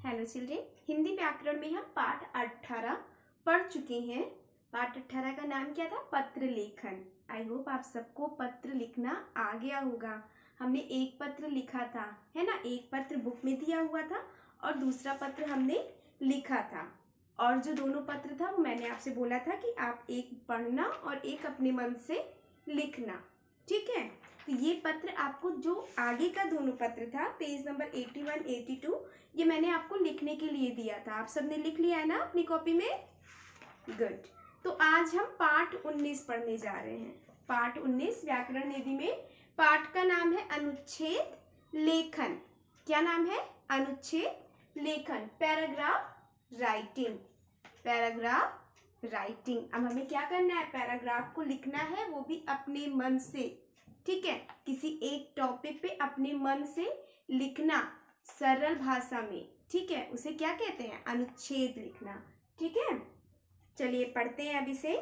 Hello children, Hindi व्याकरण में हम पाठ 18 पढ़ चुके हैं। पाठ 18 का नाम क्या था? पत्र लेखन। आई होप आप सबको पत्र लिखना आ गया होगा। हमने एक पत्र लिखा था, है ना? एक पत्र बुक में दिया हुआ था और दूसरा पत्र हमने लिखा था। और जो दोनों पत्र था वो मैंने आपसे बोला था कि आप एक पढ़ना और एक अपने मन से लिखना, ठीक है? तो ये पत्र आपको, जो आगे का दोनों पत्र था, पेज नंबर 81, 82, ये मैंने आपको लिखने के लिए दिया था। आप सबने लिख लिया है ना अपनी कॉपी में? गुड। तो आज हम पाठ 19 पढ़ने जा रहे हैं। पाठ 19 व्याकरण निधि में पाठ का नाम है अनुच्छेद लेखन। क्या नाम है? अनुच्छेद लेखन, पैराग्राफ राइटिंग। Paragraph writing. अब हमें क्या करना है? पैराग्राफ को लिखना है, वो भी अपने मन से, ठीक है? किसी एक टॉपिक पे अपने मन से लिखना, सरल भाषा में, ठीक है? उसे क्या कहते हैं? अनुच्छेद लिखना, ठीक है? चलिए पढ़ते हैं अब इसे।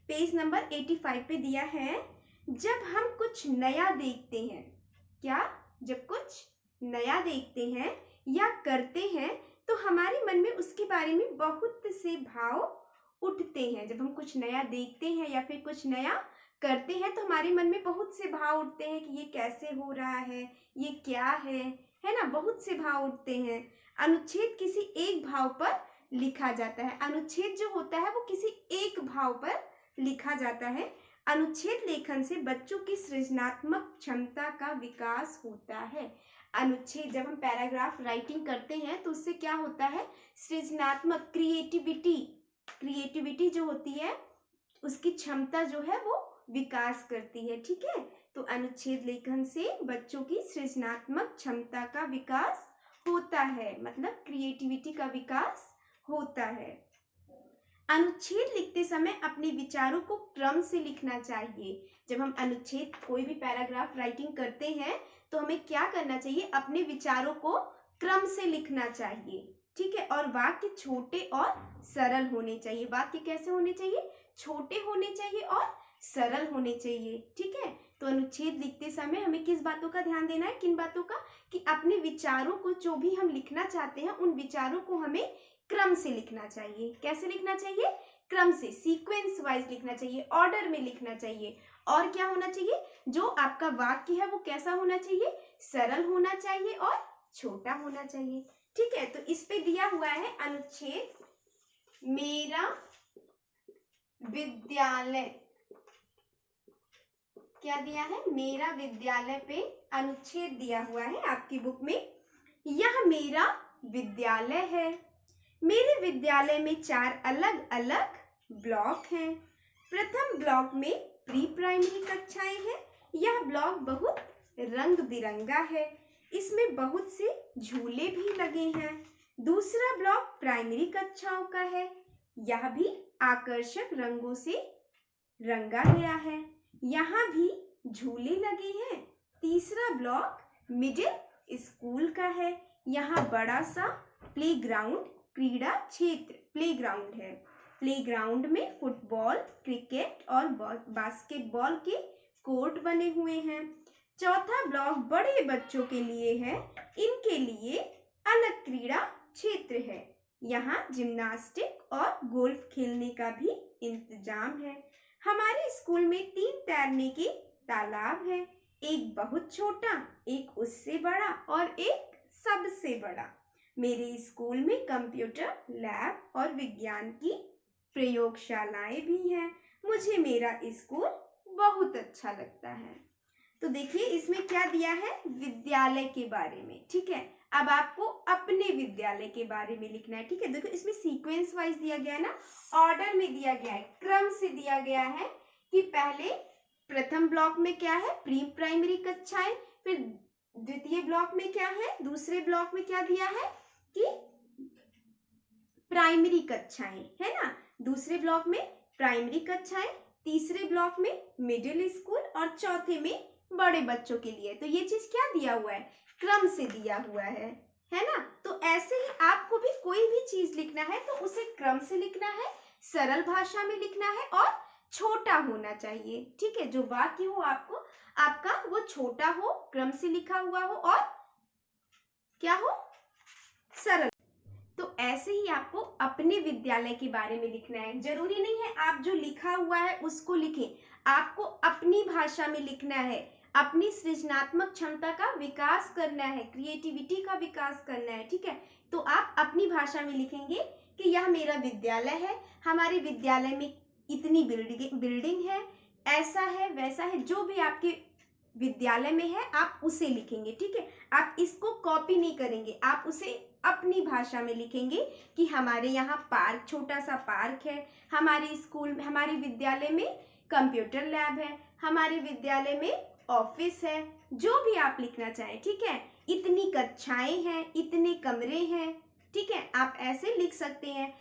पेज नंबर 85 पे दिया है, जब हम कुछ नया देखते हैं। क्या? जब कुछ नया देखते हैं या करते हैं तो हमारे मन में उसके बारे में बहुत से भाव उठते हैं। जब हम कुछ नया देखते हैं या फिर कुछ नया करते हैं तो हमारे मन में बहुत से भाव उठते हैं कि ये कैसे हो रहा है, ये क्या है ना? बहुत से भाव उठते हैं। अनुच्छेद किसी एक भाव पर लिखा जाता है। अनुच्छेद जो होता है वो किसी एक भाव पर लिखा जाता है। अनुच्छेद लेखन से बच्चों की सृजनात्मक क्षमता का विकास होता है। अनुच्छेद, जब हम पैराग्राफ राइटिंग करते हैं तो उससे क्या होता है? सृजनात्मक, क्रिएटिविटी जो होती है उसकी क्षमता जो है वो विकास करती है, ठीक है? तो अनुच्छेद लेखन से बच्चों की सृजनात्मक क्षमता का विकास होता है, मतलब क्रिएटिविटी का विकास होता है। अनुच्छेद लिखते समय अपने विचारों को क्रम से लिखना चाहिए। जब हम अनुच्छेद, कोई भी पैराग्राफ राइटिंग करते हैं तो हमें क्या करना चाहिए? अपने विचारों को क्रम से लिखना चाहिए, ठीक है? और वाक्य छोटे और सरल होने चाहिए। वाक्य कैसे होने चाहिए? छोटे होने चाहिए और सरल होने चाहिए, ठीक है? तो अनुच्छेद लिखते समय हमें किस बातों का ध्यान देना है? किन बातों का? कि अपने विचारों को, जो भी हम लिखना चाहते हैं, उन विचारों को हमें क्रम से लिखना चाहिए। कैसे लिखना चाहिए? क्रम से, सीक्वेंस वाइज लिखना चाहिए, ऑर्डर में लिखना चाहिए। और क्या होना चाहिए? जो आपका वाक्य है वो कैसा होना चाहिए? सरल होना चाहिए और छोटा होना चाहिए, ठीक है? तो इस पे दिया हुआ है अनुच्छेद मेरा विद्यालय। क्या दिया है? मेरा विद्यालय पे अनुच्छेद दिया हुआ है आपकी बुक में। यह मेरा विद्यालय है। मेरे विद्यालय में 4 अलग अलग ब्लॉक हैं। प्रथम ब्लॉक में प्री प्राइमरी कक्षाएं हैं। यह ब्लॉक बहुत रंग बिरंगा है, इसमें बहुत से झूले भी लगे हैं। दूसरा ब्लॉक प्राइमरी कक्षाओं का है, यह भी आकर्षक रंगों से रंगा गया है, यहाँ भी झूले लगे हैं। तीसरा ब्लॉक मिडिल स्कूल का है, यहाँ बड़ा सा प्लेग्राउंड, क्रीड़ा क्षेत्र, प्लेग्राउंड है। प्लेग्राउंड में फुटबॉल, क्रिकेट और बास्केटबॉल के कोर्ट बने हुए हैं। चौथा ब्लॉक बड़े बच्चों के लिए है, इनके लिए अलग क्रीड़ा क्षेत्र है, यहाँ जिम्नास्टिक और गोल्फ खेलने का भी इंतजाम है। हमारे स्कूल में 3 तैरने के तालाब है, एक बहुत छोटा, एक उससे बड़ा और एक सबसे बड़ा। मेरे स्कूल में कंप्यूटर लैब और विज्ञान की प्रयोगशालाएं भी हैं। मुझे मेरा स्कूल बहुत अच्छा लगता है। तो देखिए इसमें क्या दिया है? विद्यालय के बारे में, ठीक है? अब आपको अपने विद्यालय के बारे में लिखना है, ठीक है? देखो इसमें सीक्वेंस वाइज दिया गया है ना, ऑर्डर में दिया गया है, क्रम से दिया गया है कि पहले प्रथम ब्लॉक में क्या है? प्री प्राइमरी कक्षाएं, फिर द्वितीय ब्लॉक में क्या है? दूसरे ब्लॉक में क्या दिया है कि प्राइमरी कक्षाएं, है ना? दूसरे ब्लॉक में प्राइमरी कक्षाएं, तीसरे ब्लॉक में मिडिल स्कूल और चौथे में बड़े बच्चों के लिए। तो ये चीज क्या दिया हुआ है? क्रम से दिया हुआ है ना? तो ऐसे ही आपको भी कोई भी चीज लिखना है तो उसे क्रम से लिखना है, सरल भाषा में लिखना है और छोटा होना चाहिए, ठीक है? जो वाक्य हो आपका वो छोटा हो, क्रम से लिखा हुआ हो और क्या हो? सरल। ऐसे ही आपको अपने विद्यालय के बारे में लिखना है। जरूरी नहीं है आप जो लिखा हुआ है उसको लिखें, आपको अपनी भाषा में लिखना है, अपनी सृजनात्मक क्षमता का विकास करना है, क्रिएटिविटी का विकास करना है। ठीक है, तो आप अपनी भाषा में लिखेंगे कि यह मेरा विद्यालय है, हमारे विद्यालय में इतनी बिल्डिंग है, ऐसा है वैसा है, जो भी आपके विद्यालय में है आप उसे लिखेंगे। ठीक है, आप इसको कॉपी नहीं करेंगे, आप उसे अपनी भाषा में लिखेंगे कि हमारे यहाँ पार्क, छोटा सा पार्क है, हमारे स्कूल, हमारे विद्यालय में कंप्यूटर लैब है, हमारे विद्यालय में ऑफिस है, जो भी आप लिखना चाहें। ठीक है, इतनी कक्षाएं हैं, इतने कमरे हैं। ठीक है, आप ऐसे लिख सकते हैं।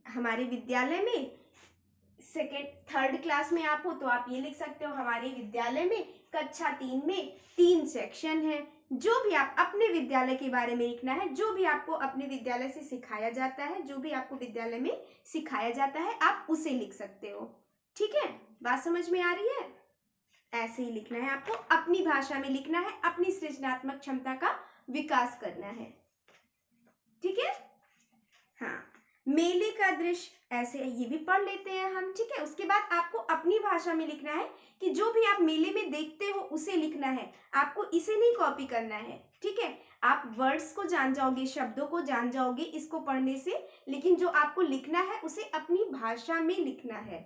हमारे विद्यालय में थर्ड क्लास में आप हो तो आप ये लिख सकते हो, हमारे विद्यालय में कक्षा 3 में 3 सेक्शन है। जो भी आप अपने विद्यालय के बारे में लिखना है, जो भी आपको अपने विद्यालय से सिखाया जाता है, जो भी आपको विद्यालय में सिखाया जाता है, आप उसे लिख सकते हो। ठीक है, बात समझ में आ रही है? ऐसे ही लिखना है, आपको अपनी भाषा में लिखना है, अपनी सृजनात्मक क्षमता का विकास करना है। ठीक है, हाँ, मेले का दृश्य, ऐसे ये भी पढ़ लेते हैं हम। ठीक है, उसके बाद आपको अपनी भाषा में लिखना है कि जो भी आप मेले में देखते हो उसे लिखना है, आपको इसे नहीं कॉपी करना है। ठीक है, आप वर्ड्स को जान जाओगे, शब्दों को जान जाओगे इसको पढ़ने से, लेकिन जो आपको लिखना है उसे अपनी भाषा में लिखना है।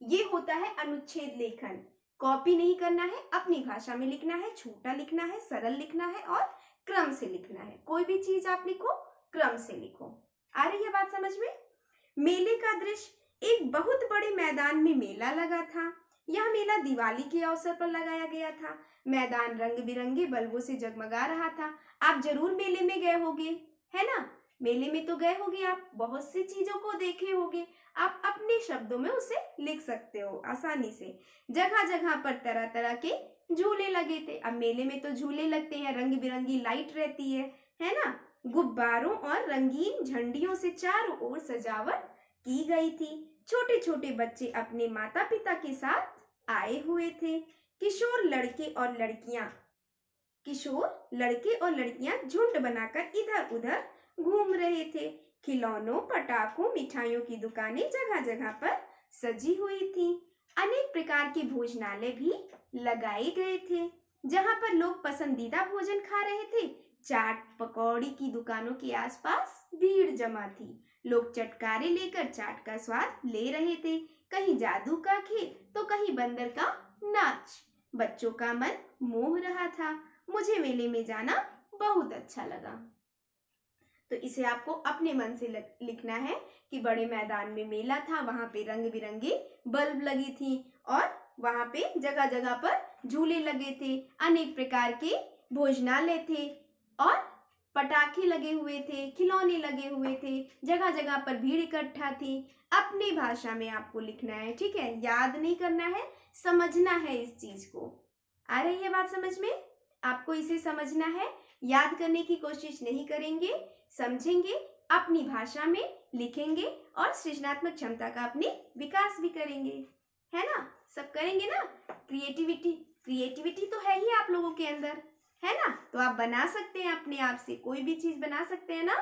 ये होता है अनुच्छेद लेखन। कॉपी नहीं करना है, अपनी भाषा में लिखना है, छोटा लिखना है, सरल लिखना है और क्रम से लिखना है। कोई भी चीज आप लिखो, क्रम से लिखो। आ रही है बात समझ में? मेले का दृश्य, एक बहुत बड़े मैदान में मेला लगा था। यह मेला दिवाली के अवसर पर लगाया गया था। मैदान रंग बिरंगे बल्बों से जगमगा रहा था। आप जरूर मेले में गए होंगे, है ना? मेले में तो गए होंगे, आप बहुत सी चीजों को देखे होंगे, आप अपने शब्दों में उसे लिख सकते हो आसानी से। जगह जगह पर तरह तरह के झूले लगे थे। अब मेले में तो झूले लगते हैं, रंग बिरंगी लाइट रहती है ना? गुब्बारों और रंगीन झंडियों से चारों ओर सजावट की गई थी। छोटे छोटे बच्चे अपने माता पिता के साथ आए हुए थे। किशोर लड़के और लड़कियां झुंड बनाकर इधर उधर घूम रहे थे। खिलौनों, पटाखों, मिठाइयों की दुकानें जगह जगह पर सजी हुई थी। अनेक प्रकार के भोजनालय भी लगाए गए थे, जहां पर लोग पसंदीदा भोजन खा रहे थे। चाट पकौड़ी की दुकानों के आसपास भीड़ जमा थी। लोग चटकारे लेकर चाट का स्वाद ले रहे थे। कहीं जादू का खेल तो कहीं बंदर का नाच। बच्चों का मन मोह रहा था। मुझे मेले में जाना बहुत अच्छा लगा। तो इसे आपको अपने मन से लिखना है कि बड़े मैदान में मेला था, वहां पे रंग बिरंगे बल्ब लगी थी और वहां पे जगह जगह पर झूले लगे थे, अनेक प्रकार के भोजनालय थे और पटाखे लगे हुए थे, खिलौने लगे हुए थे, जगह जगह पर भीड़ इकट्ठा थी। अपनी भाषा में आपको लिखना है। ठीक है, याद नहीं करना है, समझना है इस चीज को। आ रही है बात समझ में? आपको इसे समझना है, याद करने की कोशिश नहीं करेंगे, समझेंगे, अपनी भाषा में लिखेंगे और सृजनात्मक क्षमता का अपने विकास भी करेंगे, है ना? सब करेंगे ना? क्रिएटिविटी तो है ही आप लोगों के अंदर, है ना? तो आप बना सकते हैं, अपने आप से कोई भी चीज बना सकते हैं ना?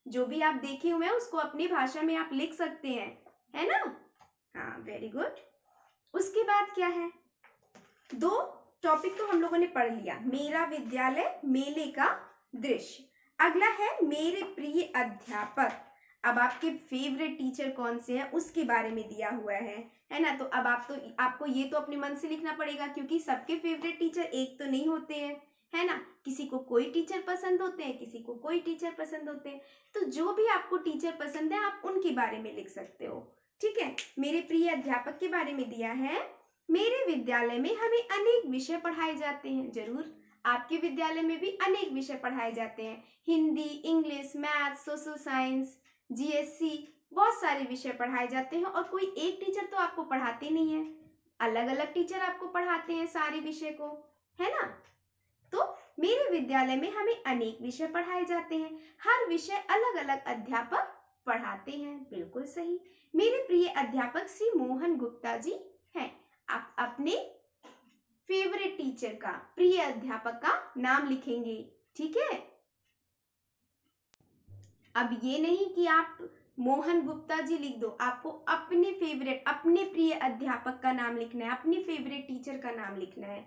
जो भी आप देखे हुए हैं उसको अपनी भाषा में आप लिख सकते हैं, है ना? हाँ, वेरी गुड। उसके बाद क्या है? 2 टॉपिक तो हम लोगों ने पढ़ लिया, मेरा विद्यालय, मेले का दृश्य। अगला है मेरे प्रिय अध्यापक। अब आपके फेवरेट टीचर कौन से हैं उसके बारे में दिया हुआ है ना? तो अब आपको ये तो अपने मन से लिखना पड़ेगा, क्योंकि सबके फेवरेट टीचर एक तो नहीं होते हैं, है ना? किसी को कोई टीचर पसंद होते हैं, किसी को कोई टीचर पसंद होते हैं। तो जो भी आपको टीचर पसंद है आप उनके बारे में लिख सकते हो। ठीक है, मेरे प्रिय अध्यापक के बारे में दिया है, मेरे विद्यालय में हमें अनेक विषय पढ़ाए जाते हैं। जरूर आपके विद्यालय में भी अनेक विषय पढ़ाए जाते हैं, Hindi, English, math, social science, GSC, बहुत सारे विषय पढ़ाए जाते हैं। और कोई एक टीचर तो आपको पढ़ाते नहीं है, अलग अलग टीचर आपको पढ़ाते हैं सारे विषय को, है ना? तो मेरे विद्यालय में हमें अनेक विषय पढ़ाए जाते हैं, हर विषय अलग अलग अध्यापक पढ़ाते हैं। बिल्कुल सही। मेरे प्रिय अध्यापक श्री मोहन गुप्ता जी हैं। आप अपने फेवरेट टीचर का, प्रिय अध्यापक का नाम लिखेंगे। ठीक है, अब ये नहीं कि आप मोहन गुप्ता जी लिख दो, आपको अपने फेवरेट, अपने प्रिय अध्यापक का नाम लिखना है, अपने फेवरेट टीचर का नाम लिखना है।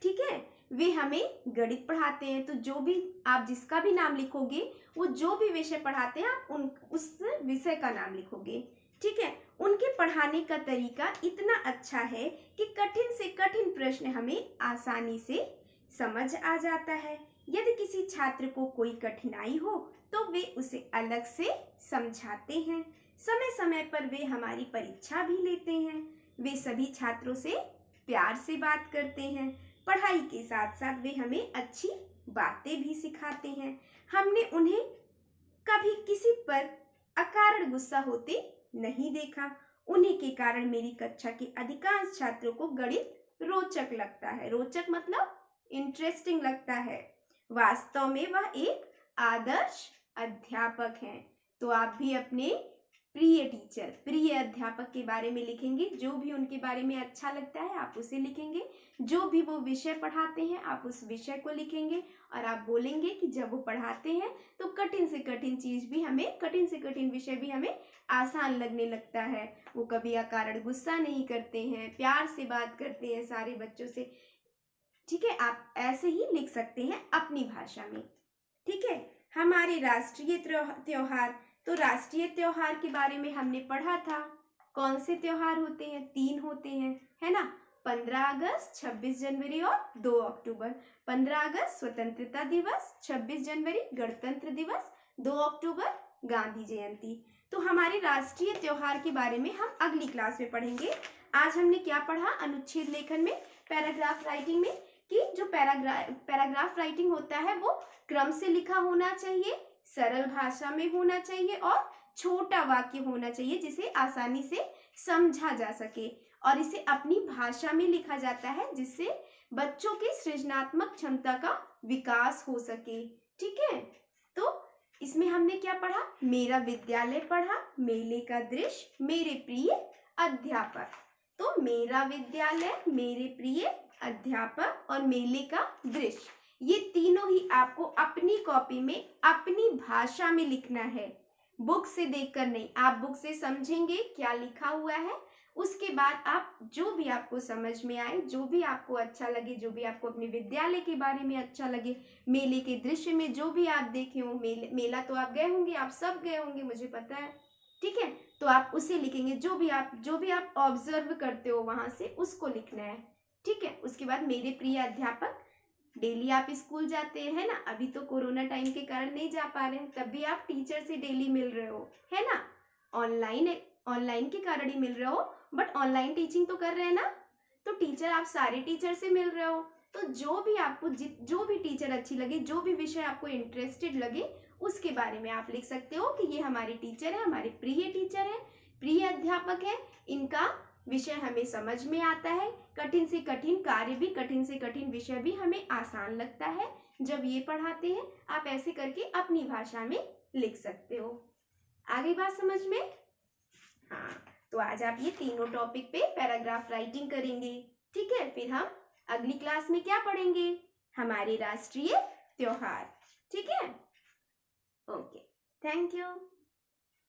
ठीक है, वे हमें गणित पढ़ाते हैं, तो जो भी आप जिसका भी नाम लिखोगे, वो जो भी विषय पढ़ाते हैं आप उस विषय का नाम लिखोगे। ठीक है, उनके पढ़ाने का तरीका इतना अच्छा है कि कठिन से कठिन प्रश्न हमें आसानी से समझ आ जाता है। यदि किसी छात्र को कोई कठिनाई हो तो वे उसे अलग से समझाते हैं। समय समय पर वे हमारी परीक्षा भी लेते हैं। वे सभी छात्रों से प्यार से बात करते हैं। पढ़ाई के साथ साथ वे हमें अच्छी बातें भी सिखाते हैं। हमने उन्हें कभी किसी पर अकारण गुस्सा होते नहीं देखा। उन्हीं के कारण मेरी कक्षा के अधिकांश छात्रों को गणित रोचक लगता है। रोचक मतलब इंटरेस्टिंग लगता है। वास्तव में वह एक आदर्श अध्यापक हैं। तो आप भी अपने प्रिय टीचर, प्रिय अध्यापक के बारे में लिखेंगे। जो भी उनके बारे में अच्छा लगता है आप उसे लिखेंगे। जो भी वो विषय पढ़ाते हैं आप उस विषय को लिखेंगे। और आप बोलेंगे कि जब वो पढ़ाते हैं तो कठिन से कठिन चीज भी हमें, कठिन से कठिन विषय भी हमें आसान लगने लगता है। वो कभी अकारण गुस्सा नहीं करते हैं, प्यार से बात करते हैं सारे बच्चों से। ठीक है, आप ऐसे ही लिख सकते हैं अपनी भाषा में। ठीक है, हमारे राष्ट्रीय त्योहार, तो राष्ट्रीय त्योहार के बारे में हमने पढ़ा था। कौन से त्योहार होते हैं? 3 होते हैं, है ना। 15 अगस्त, 26 जनवरी और 2 अक्टूबर। 15 अगस्त स्वतंत्रता दिवस, 26 जनवरी गणतंत्र दिवस, 2 अक्टूबर गांधी जयंती। तो हमारे राष्ट्रीय त्योहार के बारे में हम अगली क्लास में पढ़ेंगे। आज हमने क्या पढ़ा? अनुच्छेद लेखन में, पैराग्राफ राइटिंग में, कि जो पैराग्राफ राइटिंग होता है वो क्रम से लिखा होना चाहिए, सरल भाषा में होना चाहिए और छोटा वाक्य होना चाहिए जिसे आसानी से समझा जा सके। और इसे अपनी भाषा में लिखा जाता है जिससे बच्चों की सृजनात्मक क्षमता का विकास हो सके। ठीक है, तो इसमें हमने क्या पढ़ा? मेरा विद्यालय पढ़ा, मेले का दृश्य, मेरे प्रिय अध्यापक। तो मेरा विद्यालय, मेरे प्रिय अध्यापक और मेले का दृश्य, ये तीनों ही आपको अपनी कॉपी में अपनी भाषा में लिखना है, बुक से देखकर नहीं। आप बुक से समझेंगे क्या लिखा हुआ है, उसके बाद आप जो भी आपको समझ में आए, जो भी आपको अच्छा लगे, जो भी आपको अपने विद्यालय के बारे में अच्छा लगे, मेले के दृश्य में जो भी आप देखे हो, मेला तो आप गए होंगे, आप सब गए होंगे, मुझे पता है। ठीक है, तो आप उसे लिखेंगे, जो भी आप ऑब्जर्व करते हो वहां से उसको लिखना है। ठीक है, उसके बाद मेरे प्रिय अध्यापक, डेली आप स्कूल जाते हैं ना, अभी तो कोरोना टाइम के कारण नहीं जा पा रहे हैं, तब भी आप टीचर से डेली मिल रहे हो, है ना। ऑनलाइन के कारण ही मिल रहे हो, बट ऑनलाइन टीचिंग तो कर रहे हैं ना, तो टीचर, आप सारे टीचर से मिल रहे हो। तो जो भी आपको जो भी टीचर अच्छी लगे, जो भी विषय आपको इंटरेस्टेड लगे, उसके बारे में आप लिख सकते हो कि ये हमारे टीचर है, हमारे प्रिय टीचर है, प्रिय अध्यापक है, इनका विषय हमें समझ में आता है, कठिन से कठिन कार्य भी, कठिन से कठिन विषय भी हमें आसान लगता है जब ये पढ़ाते हैं। आप ऐसे करके अपनी भाषा में लिख सकते हो। आगे बात समझ में? हाँ, तो आज आप ये तीनों टॉपिक पे पैराग्राफ राइटिंग करेंगे। ठीक है, फिर हम अगली क्लास में क्या पढ़ेंगे? हमारे राष्ट्रीय त्योहार। ठीक है, ओके, थैंक यू।